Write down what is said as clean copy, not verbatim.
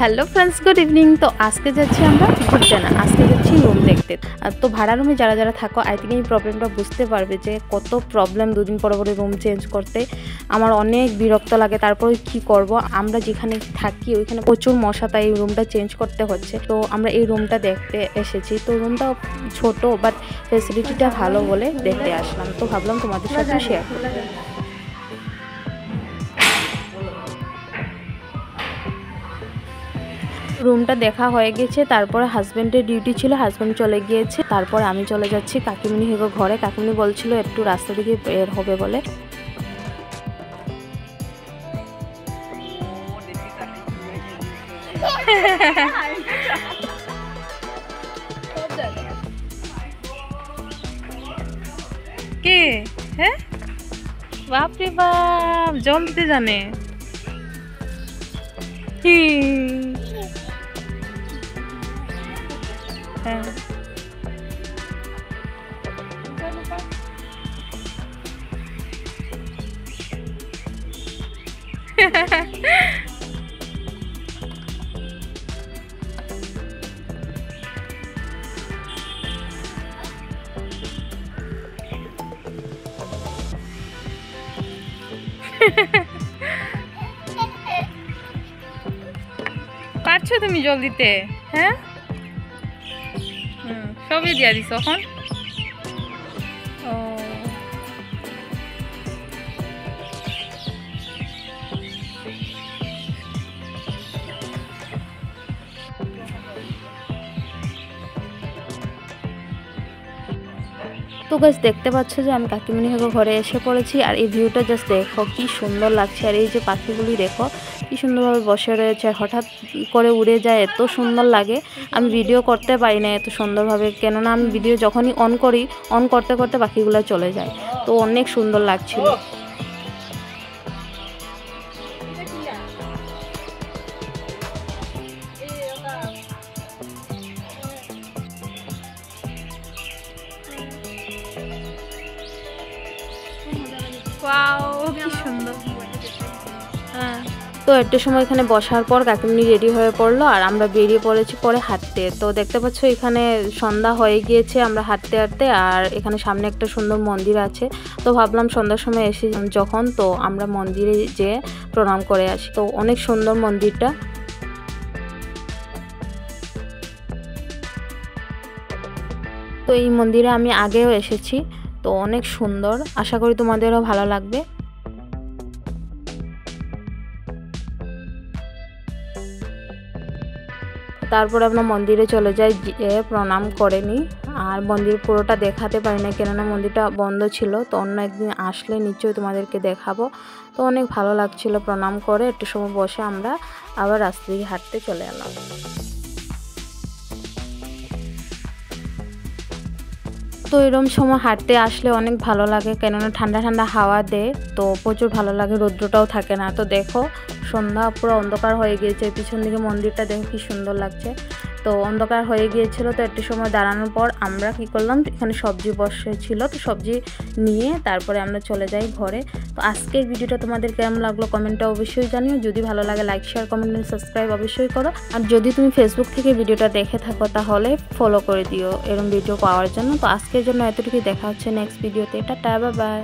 Hello friends, good evening. তো আজকে যাচ্ছি আমরা ঘুরতে না, আজকে যাচ্ছি রুম দেখতে। তো ভাড়া রুমে যারা যারা থাকো আই থিঙ্ক এই প্রবলেমটা বুঝতে পারবে যে কত প্রবলেম দুদিন পরে পরে রুম চেঞ্জ করতে। আমার অনেক বিরক্ত লাগে। তারপরে কি করব, আমরা যেখানে থাকি ওইখানে প্রচুর মশা, তাই এই রুমটা চেঞ্জ করতে হচ্ছে। তো আমরা এই রুমটা দেখতে এসেছি। তো রুমটা ছোট বাট ফ্যাসিলিটিটা ভালো বলে দেখতে আসলাম। তো ভাবলাম তোমাদের সাথে শেয়ার করি। রুমটা দেখা হয়ে গেছে। তারপরে হাজব্যান্ডের ডিউটি ছিল, হাজব্যান্ড চলে গিয়েছে। তারপর আমি চলে যাচ্ছি কাকিমণি হেগো ঘরে। কাকিমণি বলছিল একটু রাস্তা দিকে বের হবে বলে। কে? হ্যাঁ, বাপরে বাপ, জল দিতে জানে। হ্যাঁ, পারছো তুমি জল দিতে? হ্যাঁ, সবই দিয়া দিস এখন। ও, তো গাইস দেখতে পাচ্ছ যে আমি কাকিমণি হেগো ঘরে এসে পড়েছি। আর এই ভিউটা জাস্ট দেখো কি সুন্দর লাগছে। আর এই যে পাখিগুলি দেখো কি সুন্দরভাবে বসে রয়েছে, হঠাৎ করে উড়ে যায়, এত সুন্দর লাগে। আমি ভিডিও করতে পারি না এত সুন্দরভাবে, কেননা আমি ভিডিও যখনই অন করি, অন করতে করতে পাখিগুলো চলে যায়। তো অনেক সুন্দর লাগছিল। কি সুন্দর। হ্যাঁ, তো একটু সময় এখানে বসার পর কাকিমনি রেডি হয়ে পড়লো আর আমরা বেরিয়ে পড়েছি পরে হাঁটতে। তো দেখতে পাচ্ছ এখানে সন্ধ্যা হয়ে গিয়েছে, আমরা হাঁটতে হাঁটতে। আর এখানে সামনে একটা সুন্দর মন্দির আছে। তো ভাবলাম সন্ধ্যার সময় এসে যখন, তো আমরা মন্দিরে যেয়ে প্রণাম করে আসি। তো অনেক সুন্দর মন্দিরটা। তো এই মন্দিরে আমি আগেও এসেছি, তো অনেক সুন্দর। আশা করি তোমাদেরও ভালো লাগবে। তারপরে আমরা মন্দিরে চলে যাই, প্রণাম করে নিই। আর মন্দির পুরোটা দেখাতে পারি না, কেননা মন্দিরটা বন্ধ ছিল। তো অন্য একদিন আসলে নিশ্চয়ই তোমাদেরকে দেখাবো। তো অনেক ভালো লাগছিল। প্রণাম করে একটু সময় বসে আমরা আবার রাস্তা দিয়ে হাঁটতে চলে এলাম। তো এরকম সময় হাঁটতে আসলে অনেক ভালো লাগে, কেননা ঠান্ডা ঠান্ডা হাওয়া দেয়। তো প্রচুর ভালো লাগে, রৌদ্রটাও থাকে না। তো দেখো সন্ধ্যা পুরো অন্ধকার হয়ে গিয়েছে। পিছন দিকে মন্দিরটা দেখো কি সুন্দর লাগছে। তো অন্ধকার হয়ে গিয়েছিল। তো একটু সময় দাঁড়ানোর পর আমরা কি করলাম, এখানে সবজি বসেছিল, তো সবজি নিয়ে তারপরে আমরা চলে যাই ঘরে। তো আজকের ভিডিওটা তোমাদের কেমন লাগলো কমেন্টে অবশ্যই জানিও। যদি ভালো লাগে like share comment and subscribe অবশ্যই করো। আর যদি তুমি ফেসবুক থেকে ভিডিওটা দেখে থাকো তাহলে ফলো করে দিও এরকম ভিডিও পাওয়ার জন্য। তো আজকের জন্য এতটুকুই, দেখা হচ্ছে নেক্সট ভিডিওতে। Tata, bye bye.